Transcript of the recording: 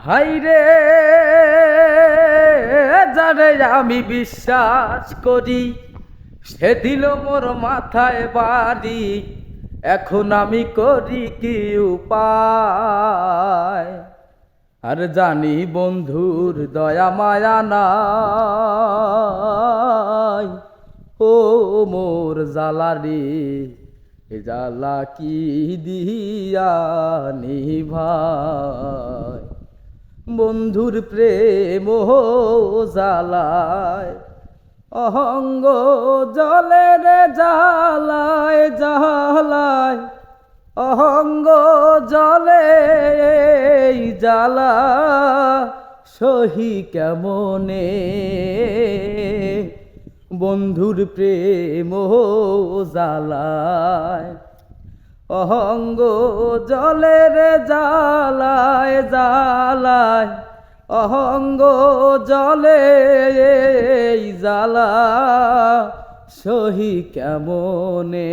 হাইরে যারে আমি বিশ্বাস করি সে দিল মোর মাথায় বাড়ি। এখন আমি করি কি উপায়? আর জানি বন্ধুর দয়া মায়া নাই। ও মোর জ্বালারি এ জ্বালা কি দিয়া নিভাই? বন্ধুর প্রেম জ্বালায় অহঙ্গ জলে রে জ্বালায় জ্বালায় অহঙ্গ জলে জ্বালা সহি কেমনে? বন্ধুর প্রেম জ্বালায় অহঙ্গ জলে রে জ্বালায় জ্বালায় অহঙ্গ জলে জ্বালা সহি কেমনে?